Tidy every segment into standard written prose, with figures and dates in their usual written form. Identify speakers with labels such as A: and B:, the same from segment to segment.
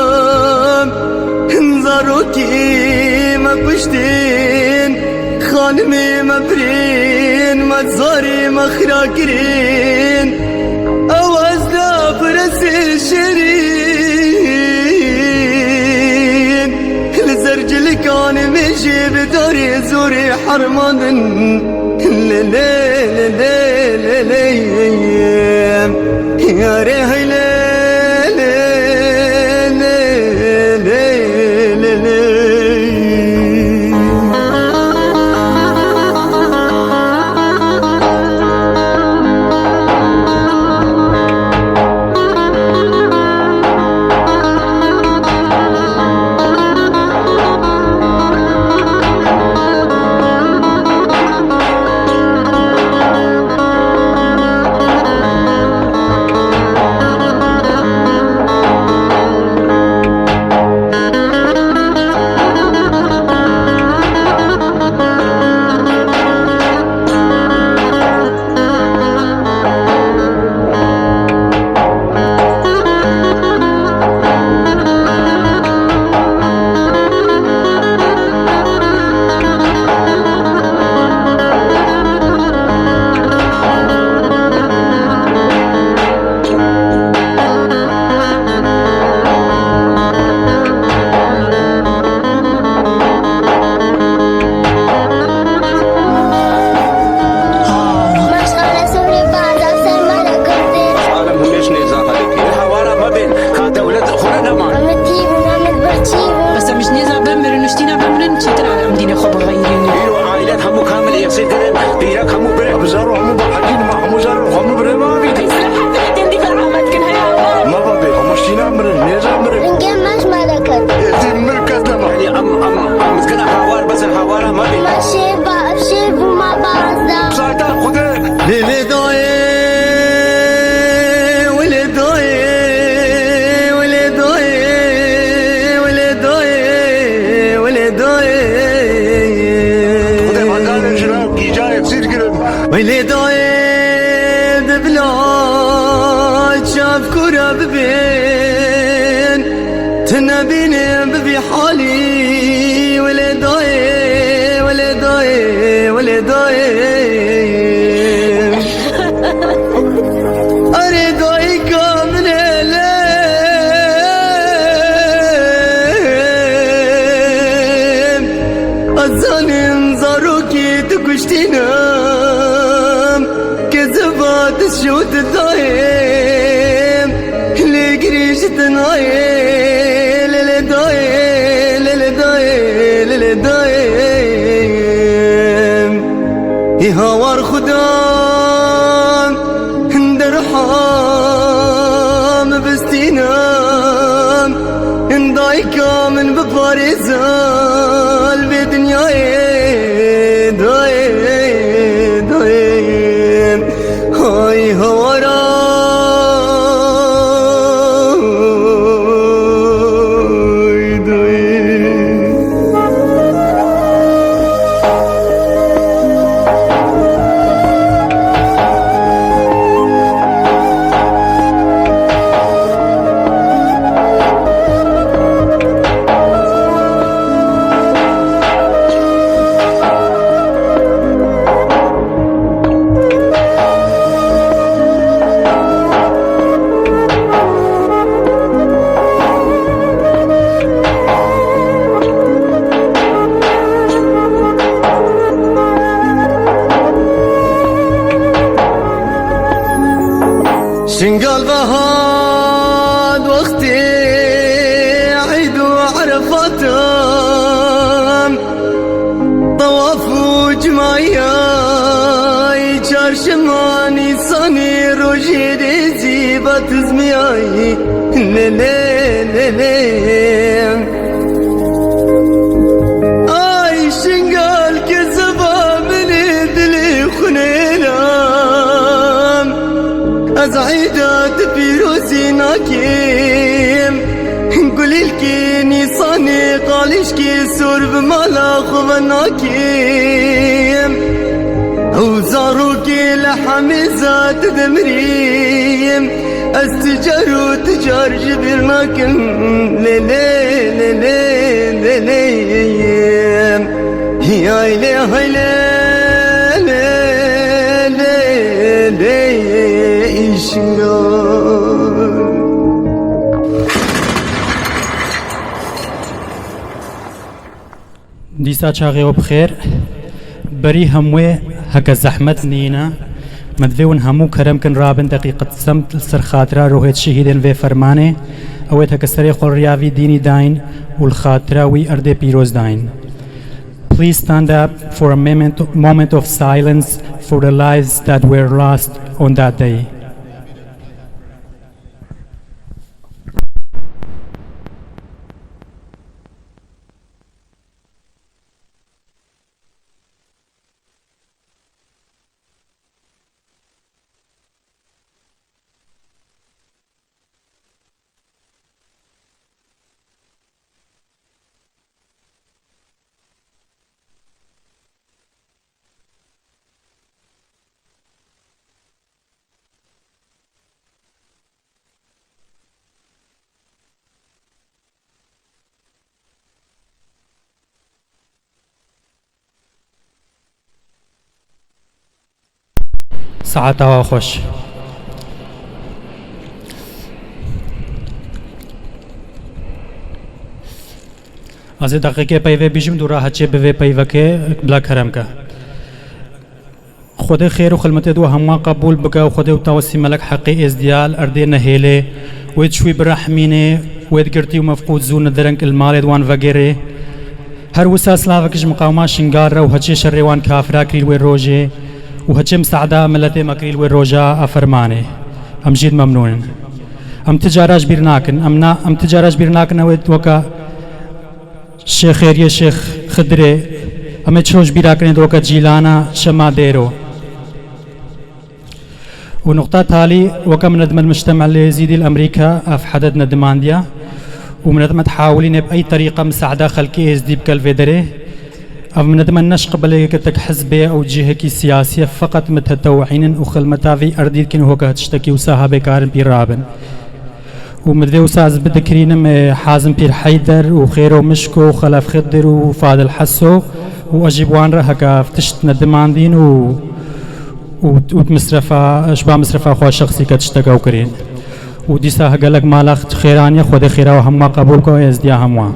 A: شيام انظروكي ما بشتين خانمي ما برين ما تزاري ما خراكرين أواز لا فرسي شيرين الزرجل كان مشي بداري زوري حرمان يا ريحي ويلي ضايد بلاد شاف كرة ببين تنبيني ببي حالي ويلي ضايد ويلي ضايد ويلي ضايد أريد أيكم ليلين الظالم زاروكي تكشتينا تشوت الضايم اللي قريش تنايل اللي ضايل اللي ضايل اللي ضايم يهوار خدام اندرحام بستينام اندايكا من بباريزال بدنياي ضايل ضايل هاي هورا شنقال بهاد وقتي عيد وعرفاتم طواف وجمايا يجار شماني صاني روجي رزيبة زمياي ليلي ليلي اي شنقال كذبا من دلي خنينا أزعيدات بيروزي ناكيم قولي الكيني صاني قاليش كي سورب مالا خواناكيم وزاروكي لحا عمي ذات دمريم استجار وتجار جبرناكم ليلي ليلي ليلي يا ليلي ليلي ليلي إشنار
B: دیسا چاغێوە بخێر بەری هەموێ هەکە زەحمەت نینە مدوێون هەموو کەرەمکن رابن دقیقت سەمت سەر خاترا ڕۆهێت شەهیدێن وێ فەرمانێ ئەوێت هەکە سەرێ خۆڕیاوی دینی داین و الخاتراوی ئەردێ پیرۆز داین. Please stand up for a moment of silence for the lives that were lost on that day. ساعتها خوش از دقیقه پیوه بیشم دو راه چه به پیوه که بلا کرم که خود خیر و خلمت دو همه قبول بکه و خود توسیم ملک حقی ازدیال اردی نهیله وید شوی برحمینه وید گرتی و مفقود زون درنگ المال دوان وگره هر وساس لافکش مقاومه شنگار رو هچه شروان کافرا کریل و روجه و هچه مساعده ملت مکریل و روجا افرمانه ام جید ممنون ام تجارش بیر ناکن ام تجارش بیر ناکن وید وکا شیخ خیریه شیخ خدره ام چروش بیرا کنه دوکا جیلانا شما دیرو ونقطة تالي وكم ندم المجتمع اليزيدي الأمريكا أف حدد ندمانديا ومندم تحاولين بأي طريقة مساعدة خلقي إزديب كالفيدري أو مندم النش قبل كتك حزبية أو جهة سياسية فقط متتوعين وخل متافي أرديد كن هو كهتشتكي وساها بكارن بيرابن ومدري وساز بذكرين حازم بير حيدر وخيرو مشكو وخلف خضر وفادل حسو وأجيبوان رهكا فتشت ندماندين ومصرفة أشباه مصرفة خوا شخصي كتشتكوا كرين وديسا هقلق مالخ خيرانيا خود خيرا وهما قبول كو ازديا هموا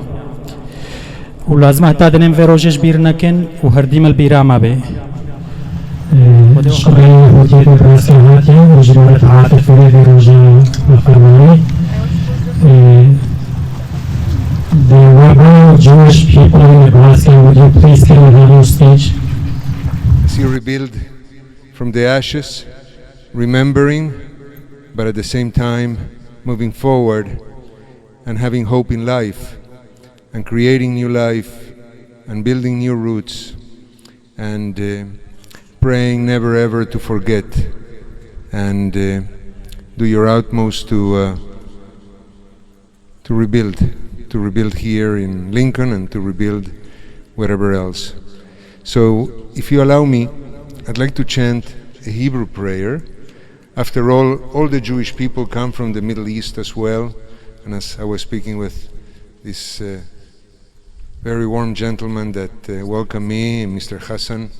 B: ولازم حتى دنم في روجش بير نكن وهرديم البيرا ما بي
C: شبه هودية براسيهاتي وجرورة عاطف في روجا وفرماني The Wabra Jewish people in Nebraska, would you please come on your stage?
D: As you rebuild from the ashes, remembering, but at the same time moving forward and having hope in life and creating new life and building new roots and praying never ever to forget and do your utmost to rebuild here in Lincoln and to rebuild wherever else. So if you allow me, I'd like to chant a Hebrew prayer. After all the Jewish people come from the Middle East as well, and as I was speaking with this very warm gentleman that welcomed me, Mr. Hassan,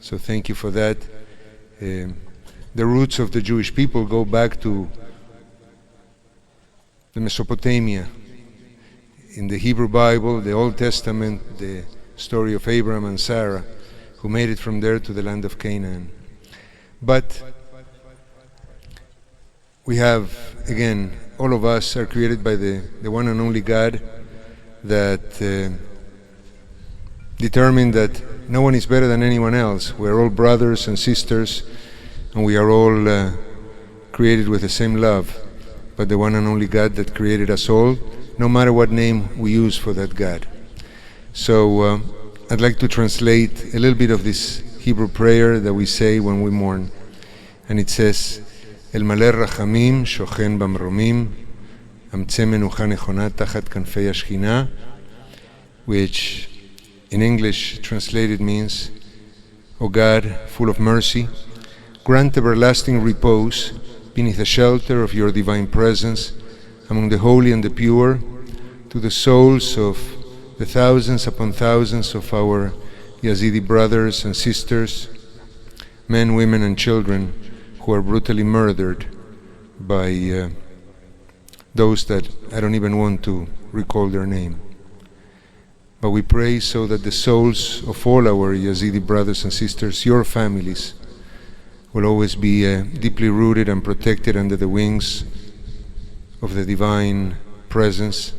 D: so thank you for that. The roots of the Jewish people go back to the Mesopotamia. In the Hebrew Bible, the Old Testament, the story of Abraham and Sarah, who made it from there to the land of Canaan. But we have, again, all of us are created by the one and only God that determined that no one is better than anyone else. We are all brothers and sisters, and we are all created with the same love. But the one and only God that created us all, no matter what name we use for that God. So I'd like to translate a little bit of this Hebrew prayer that we say when we mourn. And it says, El maler rachamim shochen bamromim amtze menucha nechona tachat kanfei hashchina, which in English translated means, O God, full of mercy, grant everlasting repose beneath the shelter of your divine presence among the holy and the pure, to the souls of the thousands upon thousands of our Yazidi brothers and sisters, men, women, and children who are brutally murdered by those that I don't even want to recall their name. But we pray so that the souls of all our Yazidi brothers and sisters, your families, will always be deeply rooted and protected under the wings of the divine presence.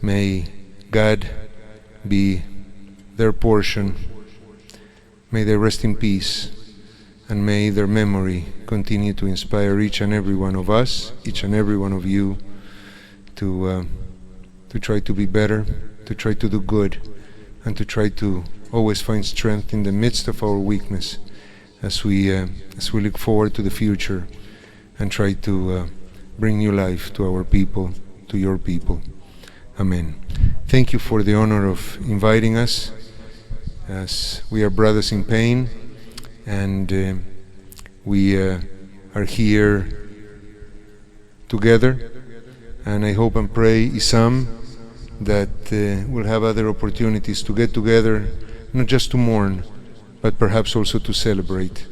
D: May God be their portion. May they rest in peace, and may their memory continue to inspire each and every one of us, each and every one of you, to try to be better, to try to do good, and to try to always find strength in the midst of our weakness as we look forward to the future and try to bring new life to our people, to your people. Amen. Thank you for the honor of inviting us, as we are brothers in pain, and we are here together. And I hope and pray, Isam, that we'll have other opportunities to get together, not just to mourn, but perhaps also to celebrate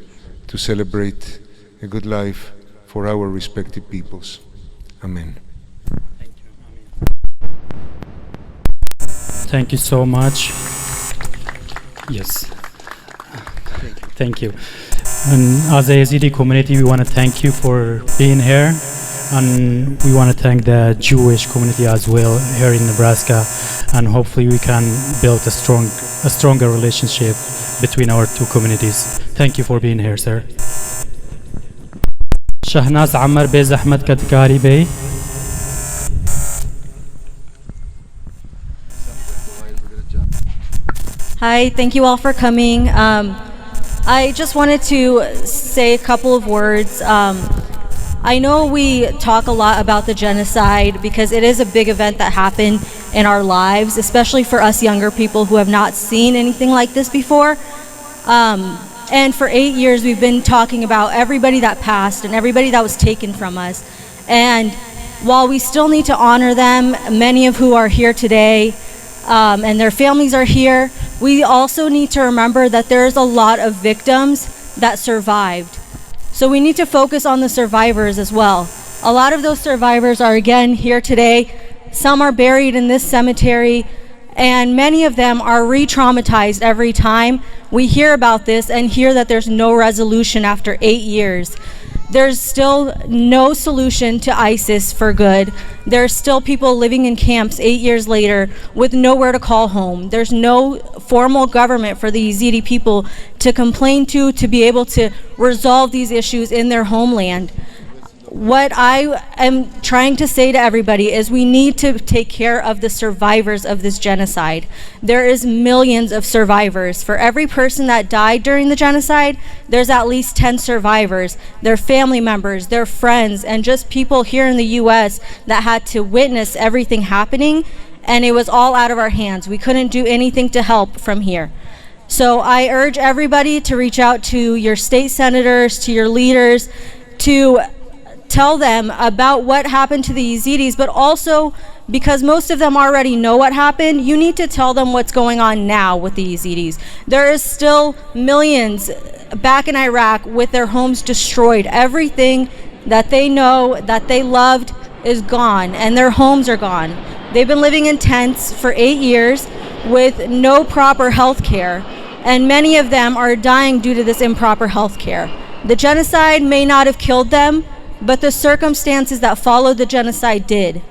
D: a good life for our respective peoples. Amen.
B: Thank you so much. Yes. Thank you. And as a Yazidi community, we want to thank you for being here. And we want to thank the Jewish community as well here in Nebraska. And hopefully we can build a stronger relationship between our two communities. Thank you for being here, sir. Shahnaz Ammar Bey Ahmed Kadkari Bey.
E: Hi, thank you all for coming. I just wanted to say a couple of words. I know we talk a lot about the genocide because it is a big event that happened in our lives, especially for us younger people who have not seen anything like this before. And for 8 years, we've been talking about everybody that passed and everybody that was taken from us. And while we still need to honor them, many of who are here today, and their families are here, we also need to remember that there's a lot of victims that survived. So we need to focus on the survivors as well. A lot of those survivors are again here today. Some are buried in this cemetery, and many of them are re-traumatized every time we hear about this and hear that there's no resolution after 8 years. There's still no solution to ISIS for good. There's still people living in camps 8 years later with nowhere to call home. There's no formal government for the Yazidi people to complain to be able to resolve these issues in their homeland. What I am trying to say to everybody is we need to take care of the survivors of this genocide. There is millions of survivors. For every person that died during the genocide, there's at least 10 survivors. Their family members, their friends, and just people here in the US that had to witness everything happening, and it was all out of our hands. We couldn't do anything to help from here. So I urge everybody to reach out to your state senators, to your leaders, to tell them about what happened to the Yazidis, but also because most of them already know what happened, you need to tell them what's going on now with the Yazidis. There is still millions back in Iraq with their homes destroyed. Everything that they know, that they loved, is gone, and their homes are gone. They've been living in tents for 8 years with no proper health care, and many of them are dying due to this improper health care. The genocide may not have killed them, but the circumstances that followed the genocide did.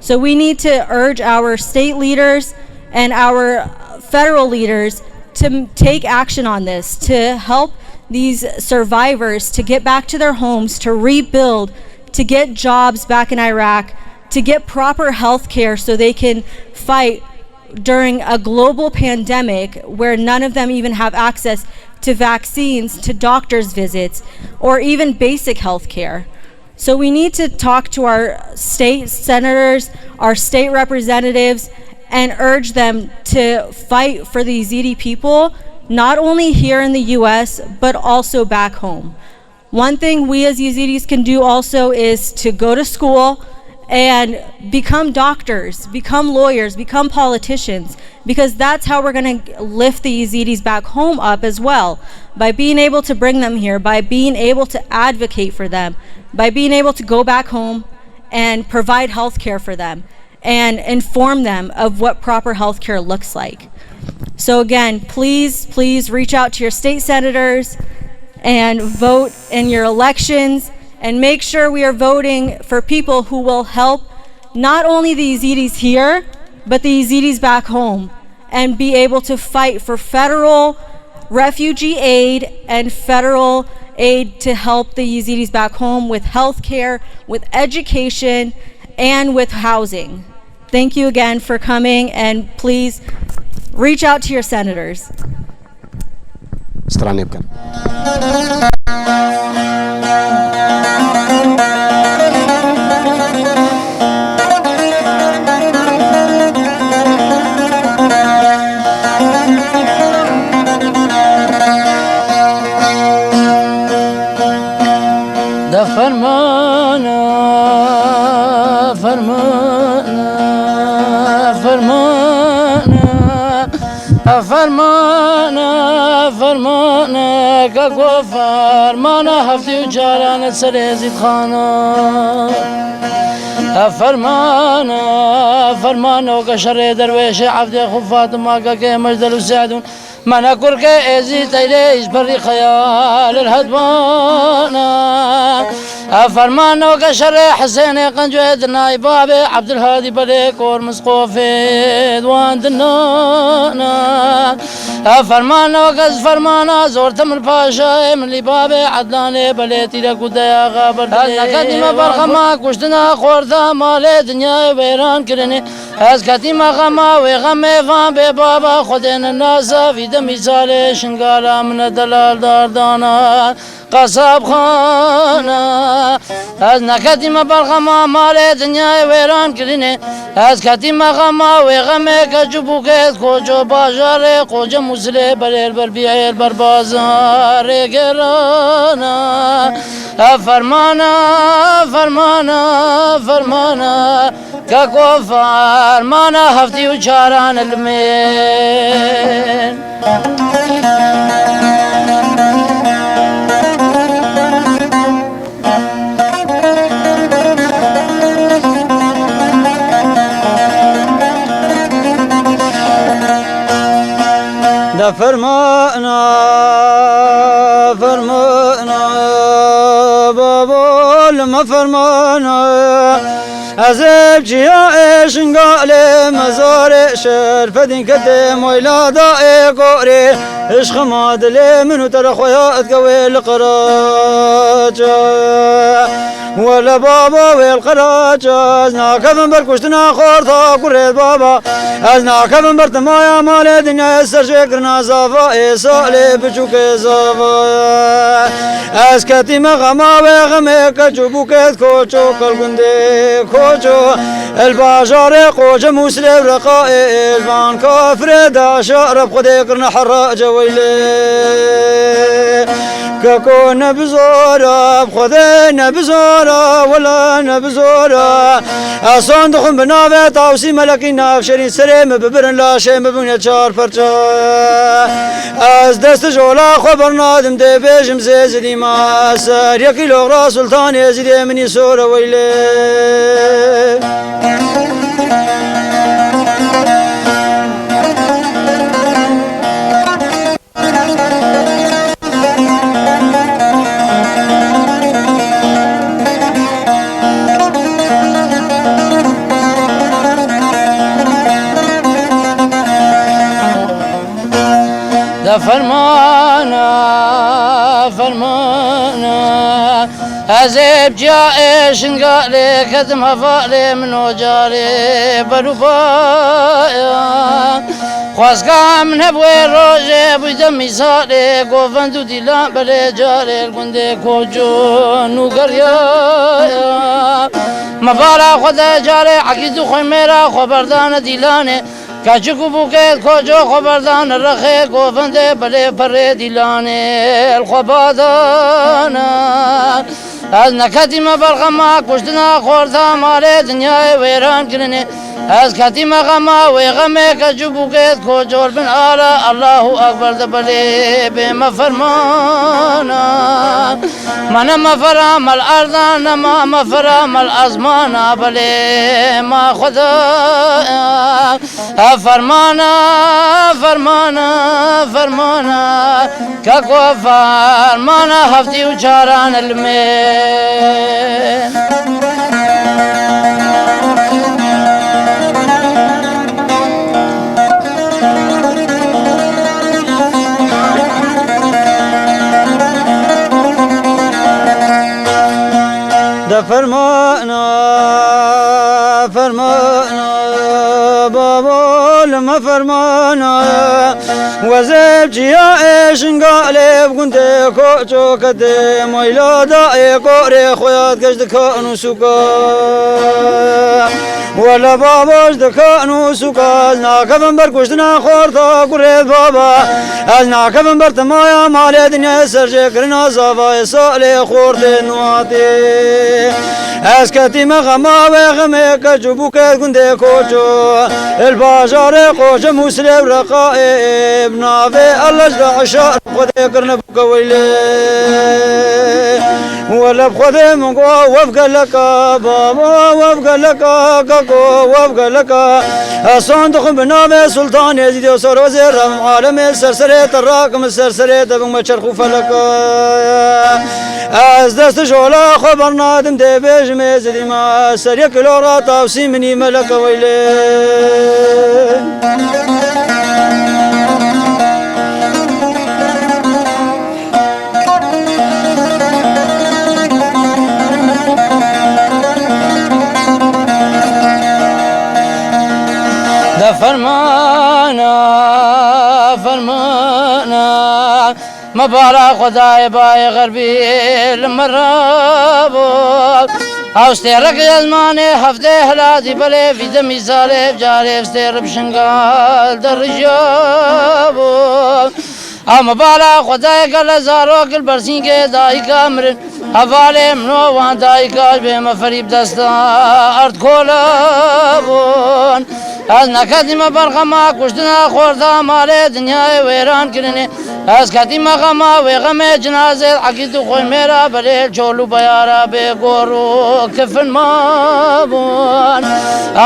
E: So we need to urge our state leaders and our federal leaders to take action on this, to help these survivors to get back to their homes, to rebuild, to get jobs back in Iraq, to get proper health care so they can fight during a global pandemic where none of them even have access to vaccines, to doctor's visits, or even basic health care. So we need to talk to our state senators, our state representatives, and urge them to fight for the Yazidi people, not only here in the US, but also back home. One thing we as Yazidis can do also is to go to school and become doctors, become lawyers, become politicians, because that's how we're going to lift the Yazidis back home up as well, by being able to bring them here, by being able to advocate for them, by being able to go back home and provide health care for them and inform them of what proper health care looks like. So again, please reach out to your state senators and vote in your elections, and make sure we are voting for people who will help not only the Yazidis here, but the Yazidis back home, and be able to fight for federal refugee aid and federal aid to help the Yazidis back home with health care, with education, and with housing. Thank you again for coming, and please reach out to your senators.
F: استراني بكم.
G: ده فرمانا فرمانا فرمانا فرمانا فرمانا كاكو فرمانا هفتي وجارانا سريزيد خانا فرمانا فرمانا وكشر درويش عبد خفات ما كاكي مجدل وسعدون من أكرك إزي تيليش بري خيال الهدوانا فرمانا وكشر حسين قنجويد نايبابي عبد الهادي بريك ورمسقوفي دوان دنانا فرمانا وكز فرمانا زورتم الباشا من لبابي عدلاني بليتي لكو ديا غابر كديما برغما كشتنا خوردا مالي دنيا ويران كرني از كديما غما وغمي فان ببابا خدين الناس في دمي سالي شنقالا من دلال داردانا قصاب خانا از نكديما برغما مالي دنيا ويران كرني از كديما غما وغمي كجبوكيت كوجو باجاري قوجة مسلي برير بربيعير بربازار گرانا فرمانا فرمانا فرمانا كاكو فرمانا هفتي وشاران المين ده فرمانا فرمانا بابا لما فرمانا عزب جيا شنقالي مزار شرفدين كدم ويلادا قوري عشق مادلي منو ترى خويات قوي القراجة ولا بابا والقراجة ازنا كفن بركشتنا خورتا قريت بابا ازنا كفن برتمايا مالي دنيا يسر شكرنا زافا إسالي بجوك زافا اسكتي مغما وغمي كجبوكت كوچو كالقندي كوچو الباجار قوج مسلي رقائي الفان كافر دا شارب خدي قرن حراج ويلي كاكو نبزورا بخذي نبزورا ولا نبزورا أصان دخن بنافع تاوسي ملكي نافشرين سريم ببرن لا شيء مبني تشار فرجا از دست جولا خبر نادم دي بيجم زيزدي ما سر يكي لغرا سلطان يزيدي مني سورة ويلي فرمانا فرمانا عزب جاء شنقالي كتم هفالي من وجالي بلوفايا خواسكا من هبوي روجي بيدمي سالي قوفندو ديلان بلي جالي القندي كوجو نوغريا مفالا خدا جالي عقيدو خوي ميرا خبردان ديلاني
F: کچکو بوکت کجا خبردان رخه گوفنده بله پر دیلانه الخبادانه از نکتیم برغما کشتنا خورده مال دنیای ویران کنه از کتیم غما و غمه کجو بوکت کجا بن آلا الله اکبر دبله به مفرمانا من مفرام الارض نما مفرام الازمان بله ما خدا فرمانا فرمانا فرمانا كاكو فرمانا هفتي وشاران المين
G: ده فرمانا فرمانا بابا لما فرمانا وزب جيا ايشن قالب كنت كوچو كده ميلا دا قوري خويات كشد كانو سوكا ولا باباش دكانو سوكا ناكفن بركشتنا خورتا قريت بابا ناكفن برتمايا مالي دنيا سرجي كرنا زافا سالي خورتي نواتي اسكتي مغما وغمي كجبوك كنت كوچو البازار خوش مسلم رقائب نافي الله عشاء خذي كرنا بقويلي ولا بخذي من قوة وفق لك بابا وفق لك كاكو وفق لك صندوق بنامي سلطان يزيد وصار وزير عالم السرسري الراكم السرسري تبغ ما تشرخوا فلك از دست شولا خبرنا دم تبيج مزدي ما سريك لورا تاوسي مني ملك ويلي
F: ده فرمانا فرمانا مبارك خدای بای غربی المرابو اوسترک یزمان هفته هلادی بله وید میزاره بجاره استر بشنگال در رجابو مبارك خدای گل زارو گل برسین که دایی کامرن حواله منو وان دایی کاش به مفریب دستا ارد کولابون از نکدیم برغما کشتنا خورده مال دنیای ویران کرنه از کدیم غما و غم جنازه عقید خوی میرا بلیل چولو بیارا به گورو کفن مابون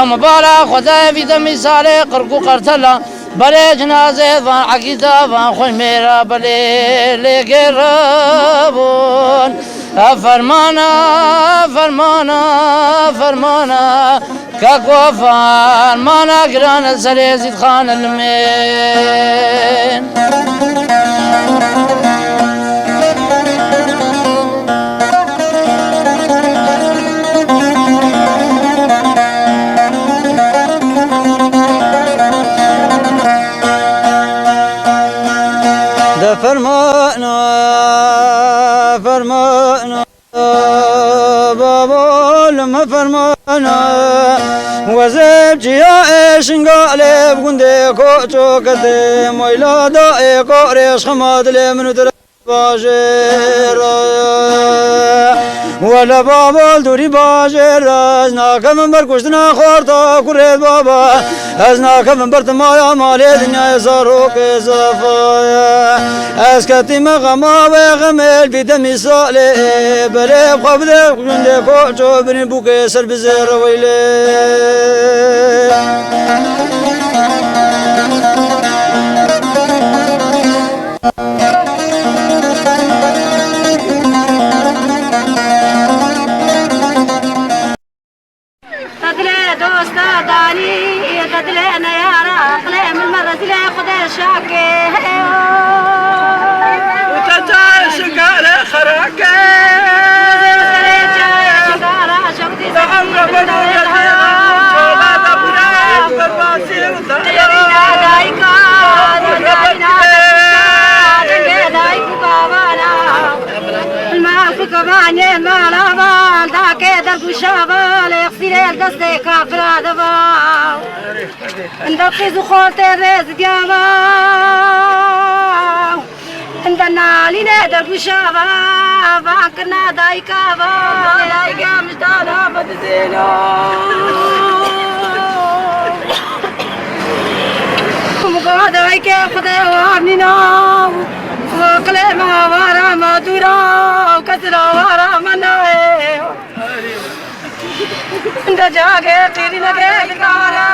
F: مبارک خدای وید مثال قرقو قرطلا بله جنازه وان عقیده وان خوی میرا بلیل گرابون فرمانا فرمانا فرمانا كاكو فرمانا قران سليزيد خان المين
G: ده فرمانا فرمانا بابا لما فرمانا وزب جيا ايشن قالب كنت كوچو كده ميلا دا قوريش خماد لمنو در باجر ولا بابا دوري باجر از ناكم بركشتنا خورتا كريت بابا از ناكم برتمايا مالي دنيا زاروك زفايا از كتيم غما وغمل بدمي صالي بلي بخبده كنت كوچو بني بوكي سر بزر ويلي
H: في كباني مالابال دا كيدر بشابال يغسل الدستي كافر دبال ندقي زخوت الرزق يابا عندنا لنا بشابا باكنا دايكابا دايكا مشتانا بدزينا مقادة دايكا خذي وامننا وقلما وارا مدورا وكسرا وارا مناي عند جاكي قيري لكي بكارا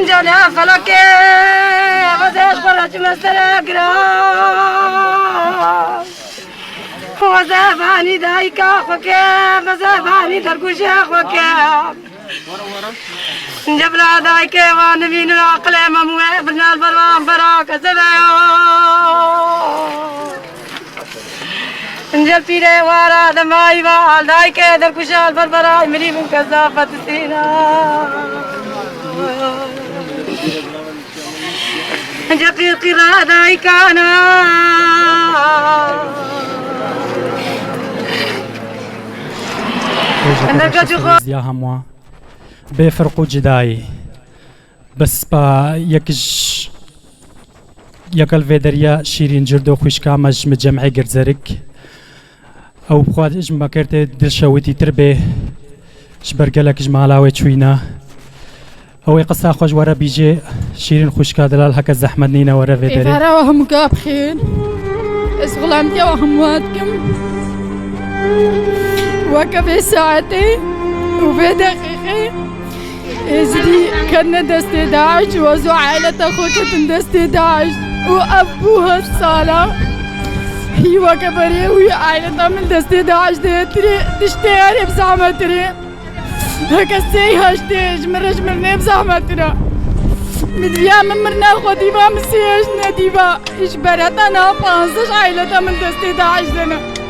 H: جانا فلكي وزيش فرج مسترقرا وزاباني دايكا خوكي وزاباني درقوشي خوكي جبلا دايكي وانمين العقل مموي بنا البروان براك زبايو جل بيري وارا دماي وال دايكي درقوشي البربراي مري من كذافة سينا جقيقي راداي كانا
B: يا هموا بفرقو جداي بس با يكج يكل فيدريا شيرين جردو خوشكا مج مجمعي گرزرك او بخواد اجمع كرت دلشوتي تربي شبرقلك جمالاوي چوينا او قصة خوش ورا بيجي شيرين خوشكا دلال هكا زحمة نينا ورا فيدري
I: إفارة وهم بخير اسغلامتي وهمواتكم وكفي ساعتي وفي دقيقة ازدي كنا دستي داعش وزو عائلة اخوتي دستي داعش وابوها الصالة هي وكبري وهي عائلة من دستي داعش ديتري تشتري بزعمتري هكا سي هاشتي جمرني بزعمتنا مديا ممرنا خديبا مسياش نديبا اجبرتنا نابانسش عائلة من دستي داعش لنا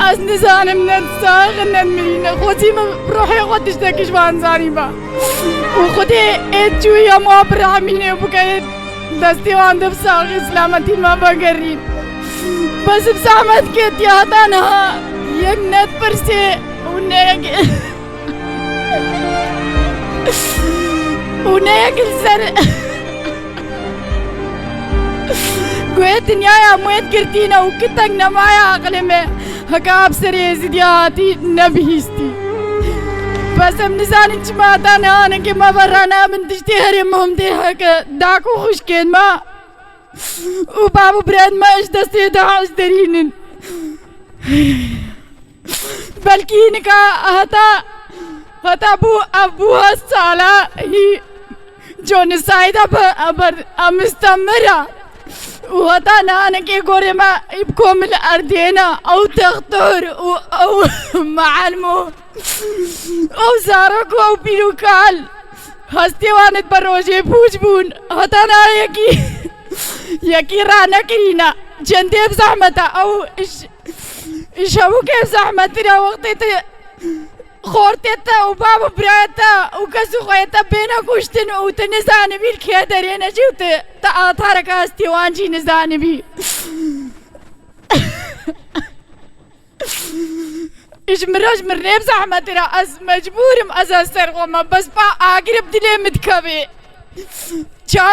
I: از نزاني من الساغ نمرينا خودي بروحي خود تشتكيش بانزاني با وخودي اتشوية ما براميني وبكايت دستي واندب ساغ اسلامتي ما بقرين بس بزعمت كت يا دانا يمنت برسي ونيك ونيك الزر قويت نيايا مويت كرتينا وكتاقنا معايا عقلمي هكا بسري زدياتي نبهيستي بس منزان انجماتانا انا كما برانا من تشتهري مهمتي هكا داكو خوشكين ما وبابو براد ما اش دستي داعش درينن بلكينكا هتا ابوها الصالة هي جونسايد مستمرة وهتا نانا كي قوري ما يبكم الأردينا أو تغطر أو معلمو أو زاركو أو بيروكال هستي وانت بروجي بوجبون هتا نا يكي رانا كرينا جندي بزحمتا أو إيش هو كيف زحمتنا وقتي خورتتا وبابا براتا وكسو خويتا بينا كوشتن وتنزاني بي الكيدرين اجيوت تارك استيوانجي نزاني بي اجمراج من ريب زحمة رأس مجبورم أزاسر غوما بس با آقرب دلي مدكبي جا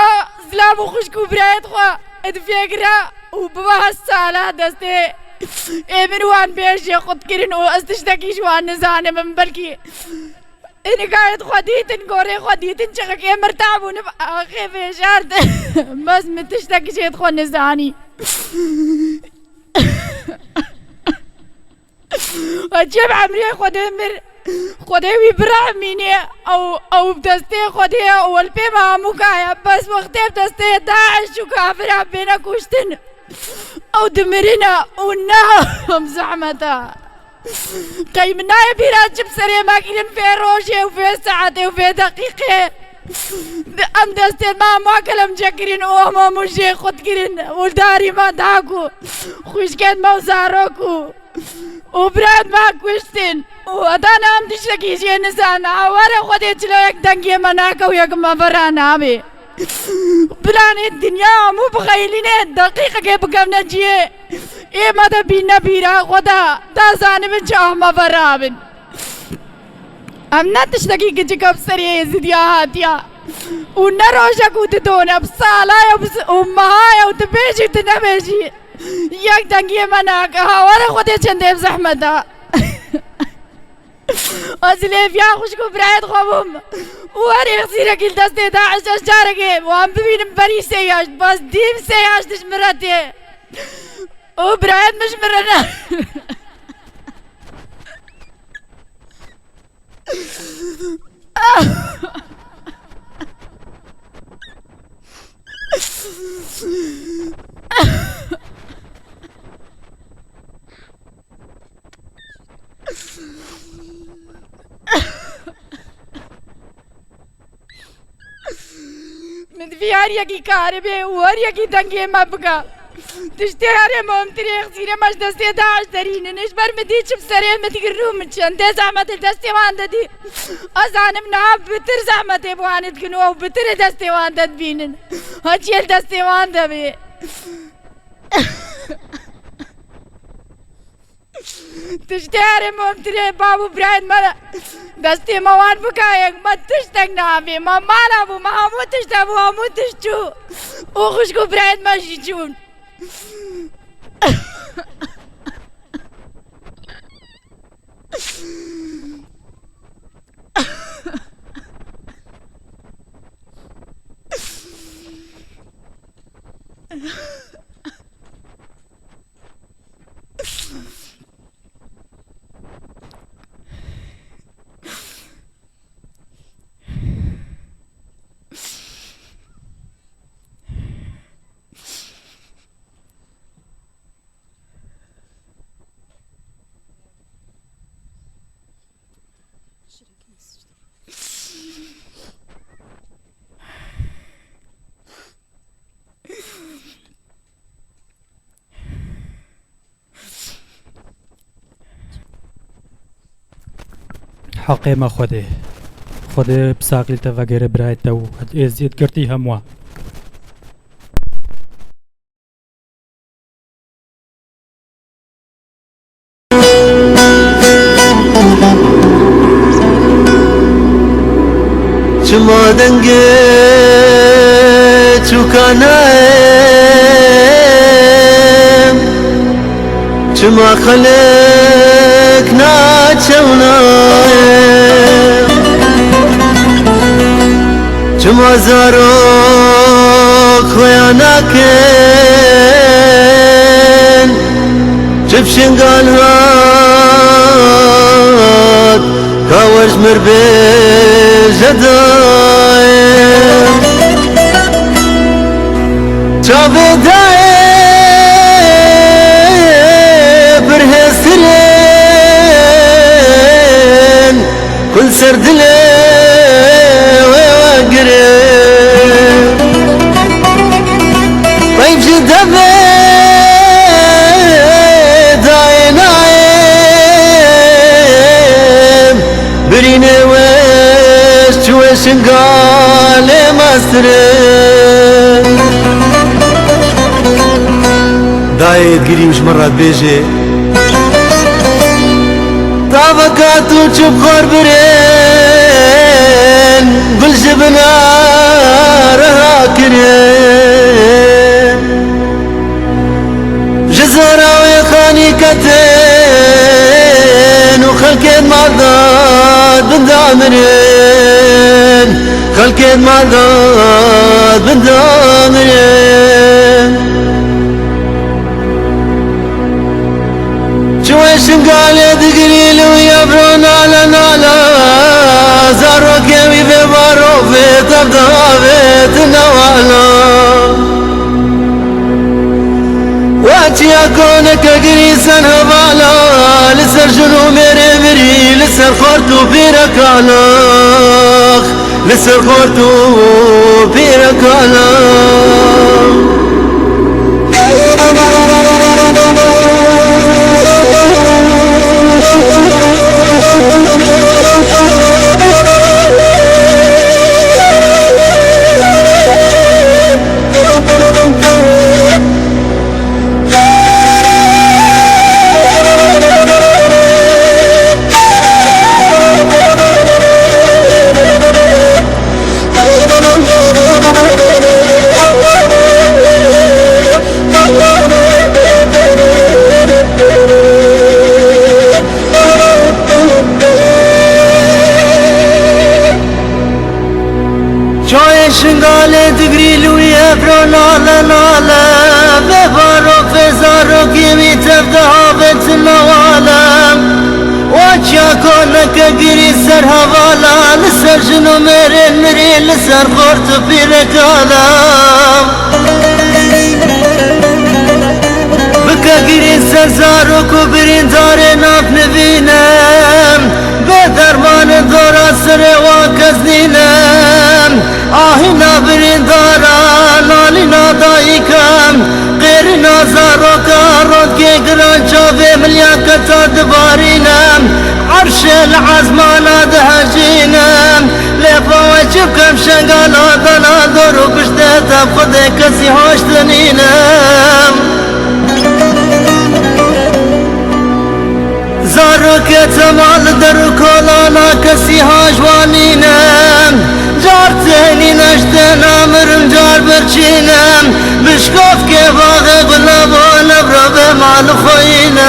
I: زلام وخشكو برايت خوا ادفيقرا وبابا هالسالة دستي من وان بيش ياخد كرين واستشتكيش وان نزاني من بلكي اني قاعد خديتن قوري خديتن شغك يا مرتعبون اخي في شارت بس متشتكيش يدخل نزاني اجيب عمري خدي برحميني او بدستي خدي والبيما مكايا بس وقتي بدستي داعش وكافر بينا كوشتن او دمرنا ونهم زحمتا كي منا يبيرات بسري ماكين في روشي وفي ساعتي وفي دقيقة ام دستي ما كلام جاكرين وما مشي خد كرين وداري ما داكو خوش كان ما وزاروكو وبراد ما كوشتين وأنا أم تشتكي شيء نسان عوارة خدي تلو يك دنگي مناكو يك ما برانا بي بلاني الدنيا مو بخيلين دقيقة كيف بقمنا جيه إيه ماذا بينا بيرا خدا تازاني من جاه ما برابن أمنا تشتكي كجيكب سريه يزيديا هاتيا ونروشا كوت دونا بصالا يا بس أمها يا وتبيجي تنبيجي ياك تنجي مناك هاورا خدا چنده بزحمتا أزلي فيها خوشكو برايد خوبم واري خسيرك الدست داعش أشجارك وهم ببينم بري سياش بس ديم سياش تشمرتي وبرايد مش مرنا من فياريا كي كاربي واريا كي دنگي مبقى تشتهري ممتري خسيرة مش دستي داعش دارين نشبر مديش بسرية متقرو من شنده زحمة الدستي وانده دي أزان منها بتر زحمة بوانه تكنو وبتر دستي وانده تبينن هاتشي الدستي وانده بي تشتهري ممتري بابو برايد مالا دستي موان بكايك ما تشتك نابي ما مالا بو ما همو تشتبو همو تشتو وخشكو برايد ما شيشون
B: حقي ما خده بساقل تفاقر برايت تو ازيد كرتي هموا
A: چما دنگه چوکانایم چما خلق ناچونایم چما زارو خویاناکن چپ شنگال هات کاوش مربی جدایم چاوه دای برهسترین کل سردله وگرین طيب جدبه دای نایم برینه وش شنقال ماسترين دايت قريمش مرات بيجي طابقات وشوف خربرين قل جبنا راكرين جزارة ويخاني كتين وخلقين مرضات بندامرين خلقين مرضات بندامرين شويش قال يدقري له يبرون على نالا زاروك يمي ببارو في تبدابت نوالا واتي اكونك قريسا هبالا لسر جنو ميري مري لسر خورتو بيركالاخ لسر خورتو بيركالاخ سر هوالا لسر جنو مرین مرین لسر خورت پیرکالا بکا گیرین سر زاروکو برین دار ناف نبینم به درمان دورا سر واکز نینم آهینا برین دارا لالی نادایکم غیر نازاروکا رود که گران چاوه ملیان کتا دبارینم عرش العزمانا دهجینم لفا وجبكم شنقالا دنا دورو بشتتا بخده كسي هاشتنينم زاروك تمال درو كولانا كسي هاجوانينم جارتيني نشتنا مرم جار برچينم بشكوف كيفاغي قلبو نبرو بمال خوينم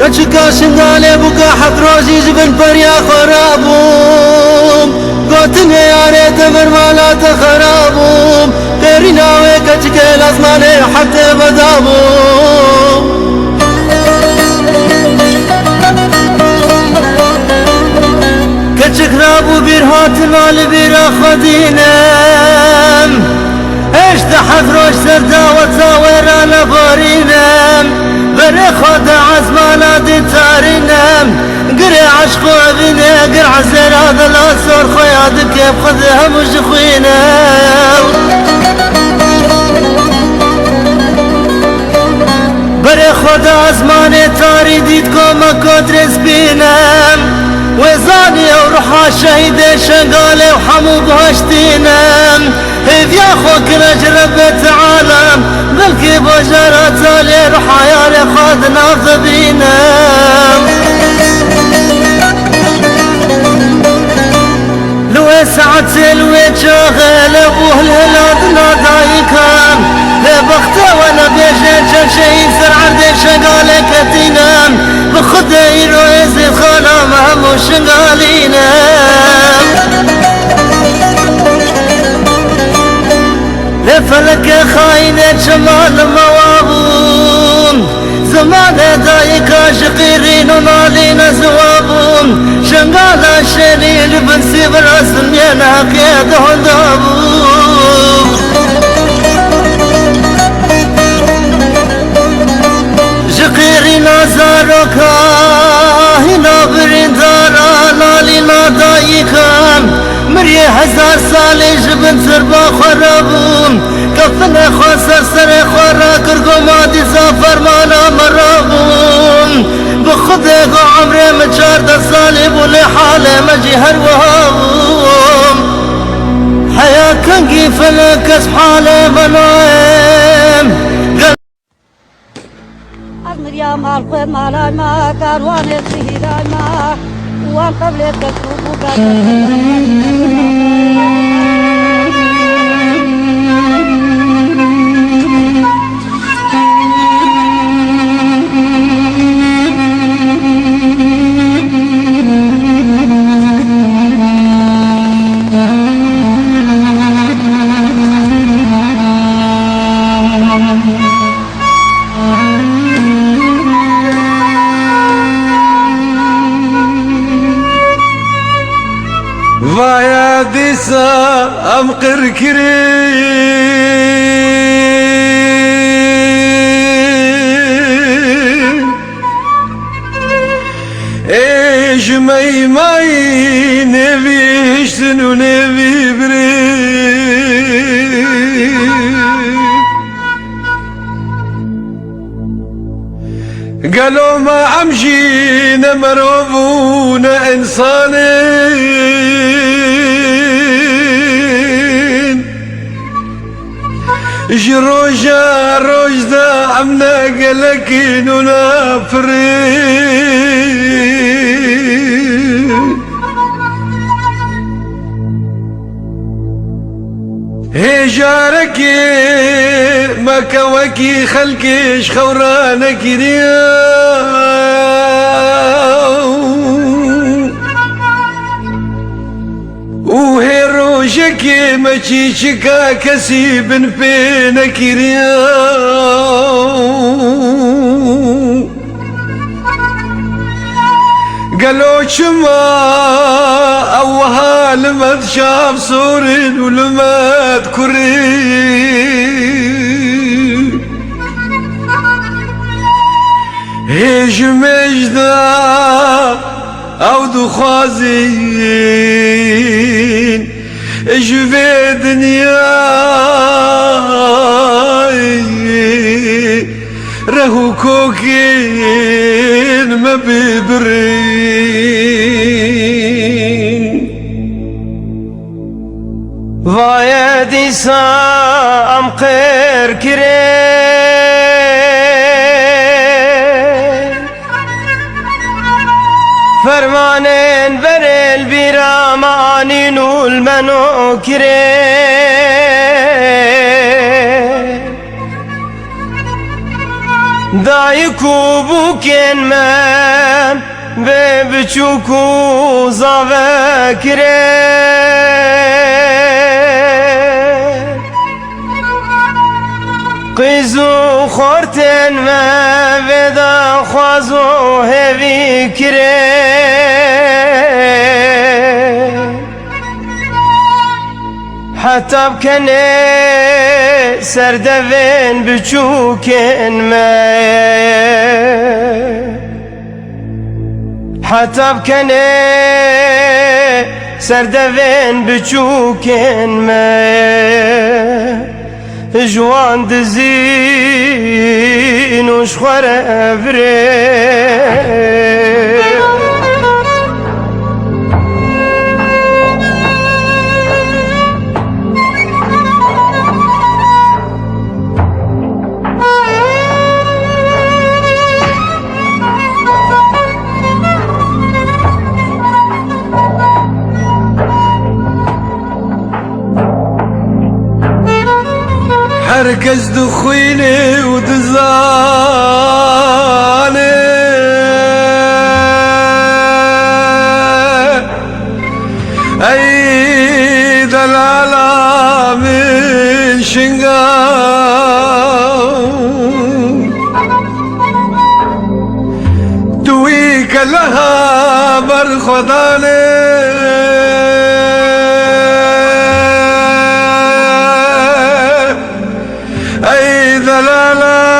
A: كشكا شنغالي بكا حط روزي جبن بريا خرابوم قوتن يا ريت مرمالات خرابوم غيري ناوي كشكا لازماني حتى بدابوم كشك رابو بيرهات مال بيرا خدينم ايش تحت روش سردا وتصاور انا بارينم بري خود عزمانا دي تارينم قري عشقو بيني قر عزير هذا الاسور خياد كيف خذها مش خوينم بري خود عزماني تاري ديتكو ما كنت بينم وزاني وروحا شهيد شنقالي وحمو بهشتينم هيف يا خوك رجربت عالم بلكي بجرات علي روحا يا خاد ناف بينم لوي ساعة لوي شاغل ابوه الهلاد نادايكم لبخته وانا بيجن شيء سر عردي شنقالي كتينم بخدي رويزي خانا مهمو شنقالينم لفلك خاينة شمال موابون زمان دايكا شقيرين ونالين زوابون شنقالا شليل بن سيبر اسمينا كيد هندابون شقيرين زاروكا هنا برين دارا نالين دايكا مري 1000 سالي جبن سربا خرابون كفن خاصر سر خورا كرقو مادي سافر مانا مرابون بخدق عمري مجار 10 سالي بولي حالي مجي هروهابون حياة كنقي فلك اسحالي بنايم
J: مريم الخير مالا ما كاروان السهيران ما وان قبل تكتب
A: ويا ديسا أمقر كريم إيش ماي نبي هشتن ونبي بريم قالوا ما أمشي نمربون إنسانين جروجا روجدا عمنا قلكين ونافرين هجارك مكوكي خلكش خورانك وهي روجك که مچی چکا کسی بن پی نکریا قالوا شما اوها لما شاف صورين ولما تكرين هيج مجدا او دخازين اجفي دنياي رهو كوكين ما ببرين ويا دي سام خير كرين فرمانين بر البرامانين والمنو كرين دايكو بوكين مام ببچوكو زاوكرين قيزو خورتن ما بدا خوازو هبي كرين حتى بكني سردفين بچوكن ما حتى بكني سردفين بچوكن ما جوان دزين وشخور افرين حركز دخيني ودزاني اي دلالة من شنقاو دويك لها برخضاني دلالة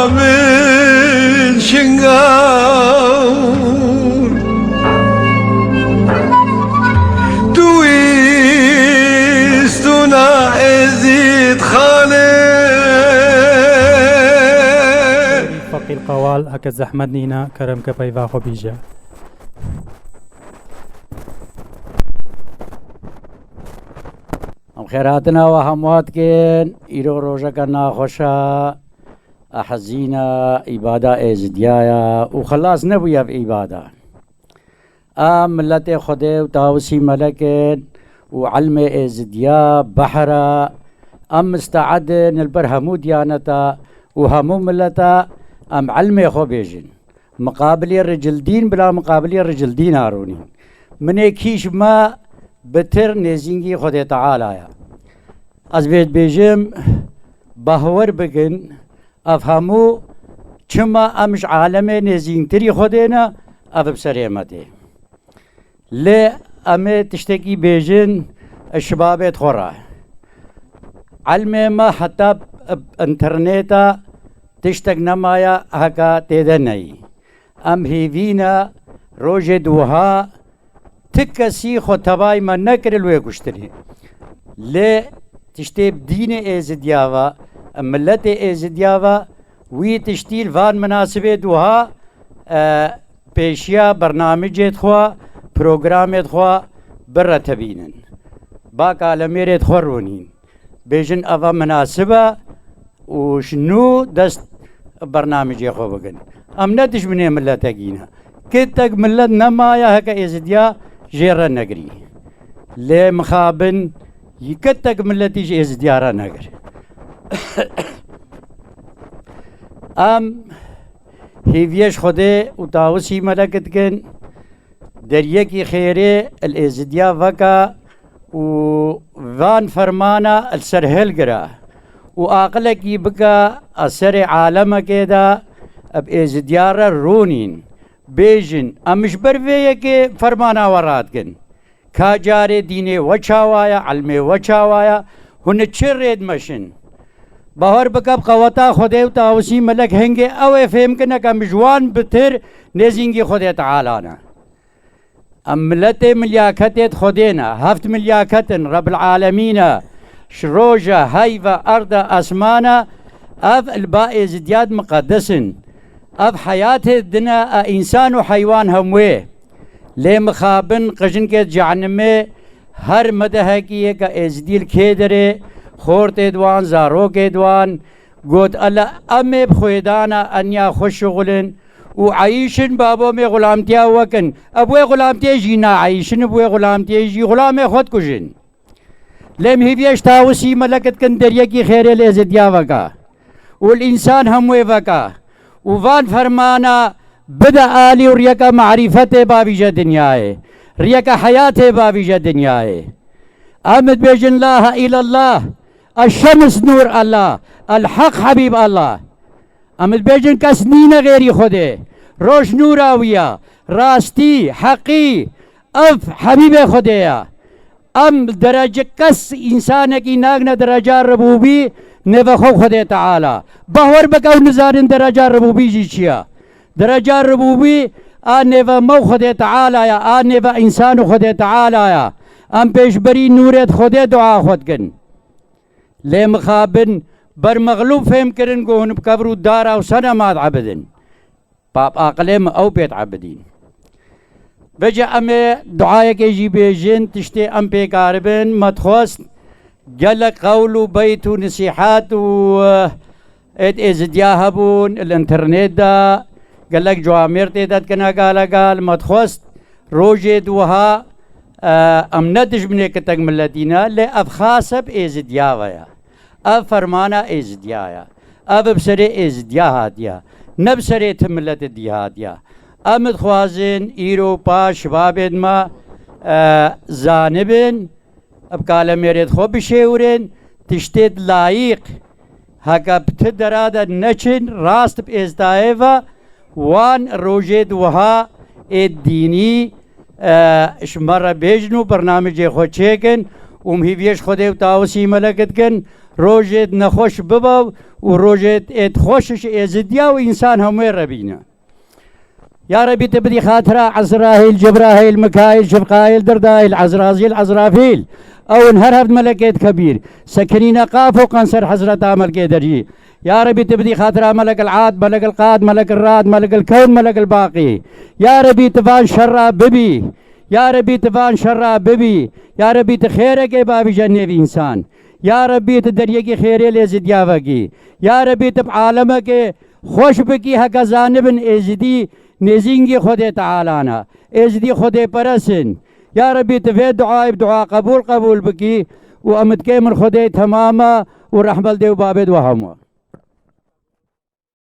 A: من شنقاون تويستنا ازيد خالد
B: فقي القوال هكا زحمت نينا كرم كبيفا خو بيجا
K: خيراتنا وهموات كين إيرو روجا كنا خوشا أحزينا إبادة إزديايا وخلاص نبويا في إبادة ملت خده وتاوسي ملكين وعلم إزديا بحرا مستعد نلبر همو ديانتا وهمو ملتا علم خو بيجن مقابل الرجل دين بلا مقابل الرجل دين هاروني من كيش ما بتر نزینگی خود تعالی از بیت بیجم باور بگن افهمو چما امش عالم نزین تری خودنا اف بسریمته ل ام تشتکی بیجن الشباب تخرا علم ما حتى انترنتا تشتك نمايا هكا تدني ام هيفينا روج دوها تكسي خطباي ما نكر الوي كشتري لا تشتيب دين ازدياوا ملت ازدياوا وي تشتيل فان مناسبه دوها بيشيا برنامج خوا بروجرام خوا برتبينن باقا لميرت خورونين بيجن افا مناسبه وشنو دست برنامج خوا بگن ام ندش من ملتاگينا كتك ملت نمايا هكا ازديا جيرا نقري لي مخابن يكتك ملتي ازديارا نقر ام هيفيش خده وتاوسي ملكتكن دريكي خيري الازديا فكا وفان فرمانا السرهل قرا وآقلك يبقى أسر عالم كده بإزديار رونين بيجن أمش برفيه كي فرمانا وراتكن كاجاري ديني وچاوايا علمي وچاوايا هن چرد مشن باور بکب قوتا خدای و تاوسی ملک هنگی او فهم کنه که مجوان بتر نزینگی خدای تعالینا ملت ملیاکتت خدینا هفت ملیاکتن رب العالمین شروجة هيفا أرض أسمانا أف الباء زدياد مقدسن أف حياة الدنا إنسان وحيوان هموي لي مخابن قجن كي جعنمي هر مدهكي كا ازديل كيدري خورت دوان زاروك دوان قد ألا أمي بخويدانا أنيا خوش شغلن وعايشن بابو مي غلامتيا وكن أبوي غلامتيا جينا عايشن أبوي غلامتيا جي غلامي خود كجن لم هيفيش تاوسي ملكت كندريا كي خير الازديا وكا والإنسان هموي وكا وفان فرمانا بدأ آلي وريكا معرفة بابي دنياي ريكا حياة بابي دنياي أمد بيجن لا إلى الله الشمس نور الله الحق حبيب الله أمد بيجن كسنين غيري خده روش نوراوية راستي حقي أف حبيب خده أم درجة كس إنسان کی ناغنا درجة ربوبي نفخو خده تعالى بهور بكاو نزارن درجة ربوبي جيشيا درجة ربوبي نفا مو خده تعالى يا نفا إنسان خده تعالى يا أم پیش بری نورت خده دعا خود کن لے مخابن بر مغلوب فهم کرن گو هنب کبرو دارا و سنمات عبدن باب آقلیم او بیت عبدین بجا امي دعايا كيجي بيجين تشتي ام بيقاربن متخوست قالك قولوا بيتو نصيحات و ات ازدياهبون الانترنت دا قالك جوامير تيدات كنا قال متخوست روجد وها ام ندج من كتاق ملتينا لأفخاسب ازدياويا فرمانا ازديايا بسري ازدياهاتيا نبسري تملت الديهاتيا امد خوازن ایروپا شبابد ما زانبن ابقال میرد خوب بشیورن تشتید لایق هکا بتدرادا نچن راست بازدائفا وان روجد وها الدینی شمرا بیجنو برنامج خود چیکن هیویش خوده و تاوسی ملکت کن روجد نخوش بباو و روجد ات خوشش ازدیا و انسان همه ربینا يا ربي تبدي خاطرة عزراهيل جبراهيل مكايل شفقايل دردايل عزرازيل عزرافيل او انهرهب ملكيت كبير سكنين قاف وقنصر حزرة عمل كيدرجي يا ربي تبدي خاطرة ملك العاد ملك القاد ملك الراد ملك الكون ملك الباقي يا ربي تفان شرا ببي يا ربي تفان شرا ببي يا ربي تخيرك بابي جنة انسان يا ربي تدريك خيري لزديافكي يا ربي تب عالمك خوش بكي هكا زانبن ازدي نزینگی خود تعالینا ازدی خود پرسن یا ربی تفید دعای بدعا قبول بکی و امد که من خود تماما و رحمل دیو بابد و همو